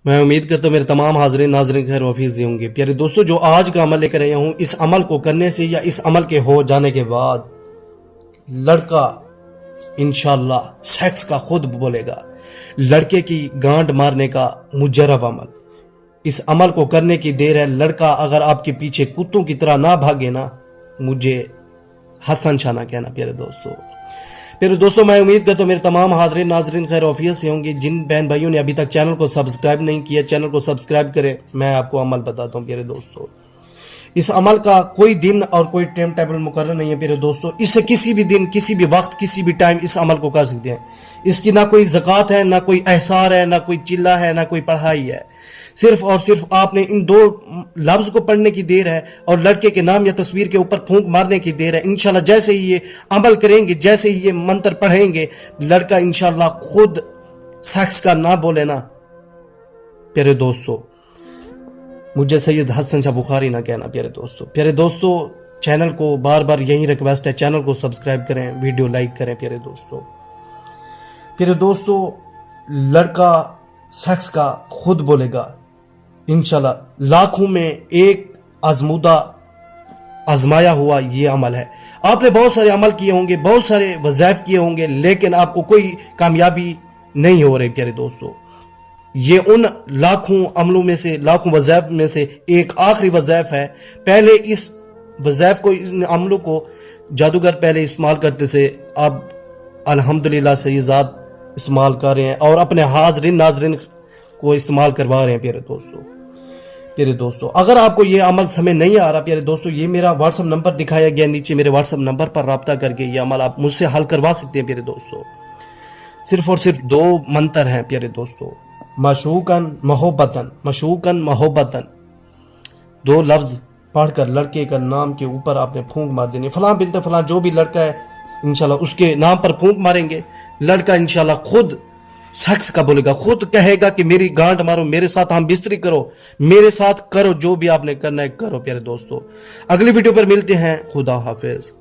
मैं उम्मीद करता हूँ मेरे तमाम हाज़रीन नाज़रीन खैर वफीज़ होंगे। प्यारे दोस्तों, जो आज का अमल लेकर आया हूँ, इस अमल को करने से या इस अमल के हो जाने के बाद लड़का इंशाअल्लाह सेक्स का खुद बोलेगा। लड़के की गांड मारने का मुजर्रब अमल, इस अमल को करने की देर है। लड़का अगर आपके पीछे कुत्तों की तरह ना भागे ना, मुझे हसन शाना कहना। प्यारे दोस्तों, मैं उम्मीद करता हूँ मेरे तमाम हाज़रीन नाज़रीन खैर औफियत से होंगे। जिन बहन भाइयों ने अभी तक चैनल को सब्सक्राइब नहीं किया, चैनल को सब्सक्राइब करें। मैं आपको अमल बताता हूँ प्यारे दोस्तों। इस अमल का कोई दिन और कोई टाइम टेबल मुकर्रर नहीं है प्यारे दोस्तों। इससे किसी भी दिन, किसी भी वक्त, किसी भी टाइम इस अमल को कर सकते हैं। इसकी ना कोई ज़कात है, ना कोई एहसार है, ना कोई चिल्ला है, ना कोई पढ़ाई है। सिर्फ और सिर्फ आपने इन दो लफ्ज़ को पढ़ने की देर है और लड़के के नाम या तस्वीर के ऊपर फूंक मारने की देर है। इंशाल्लाह जैसे ही ये अमल करेंगे, जैसे ही ये मंत्र पढ़ेंगे, लड़का इंशाल्लाह खुद सेक्स का ना बोले ना प्यारे दोस्तों, मुझे सैयद हसन शाह बुखारी ना कहना प्यारे दोस्तों। चैनल को बार बार यही रिक्वेस्ट है, चैनल को सब्सक्राइब करें, वीडियो लाइक करें प्यारे दोस्तों। लड़का सेक्स का खुद बोलेगा इंशाल्लाह। लाखों में एक आजमाया हुआ ये अमल है। आपने बहुत सारे अमल किए होंगे, बहुत सारे वज़ाइफ किए होंगे, लेकिन आपको कोई कामयाबी नहीं हो रही प्यारे दोस्तों। ये उन लाखों अमलों में से, लाखों वज़ाइफ में से एक आखिरी वज़ाइफ है। पहले इस वज़ाइफ को, इन अमलों को जादूगर पहले इस्तेमाल करते थे। अब अल्हम्दुलिल्लाह से ये ज़ात इस्तेमाल कर रहे हैं और अपने हाज़रीन नाज़रीन को इस्तेमाल करवा रहे हैं प्यारे दोस्तों। अगर आपको ये अमल समझ नहीं आ रहा प्यारे दोस्तों, ये मेरा व्हाट्सअप नंबर दिखाया गया नीचे, मेरे व्हाट्सअप नंबर पर रब्ता करके ये अमल आप मुझसे हल करवा सकते हैं प्यारे दोस्तों। सिर्फ और सिर्फ दो मंत्र हैं प्यारे दोस्तों, मशूकन मोहब्बतन। दो लफ्ज़ पढ़कर लड़के का नाम के ऊपर आपने फूंक मार देनी। फलां बिनते फलां, जो भी लड़का है इंशाल्लाह उसके नाम पर फूंक मारेंगे। लड़का इंशाल्लाह खुद सेक्स का बोलेगा, खुद कहेगा कि मेरी गांड मारो, मेरे साथ हम बिस्तरी करो, मेरे साथ करो, जो भी आपने करना है करो प्यारे दोस्तों। अगली वीडियो पर मिलते हैं। खुदा हाफिज।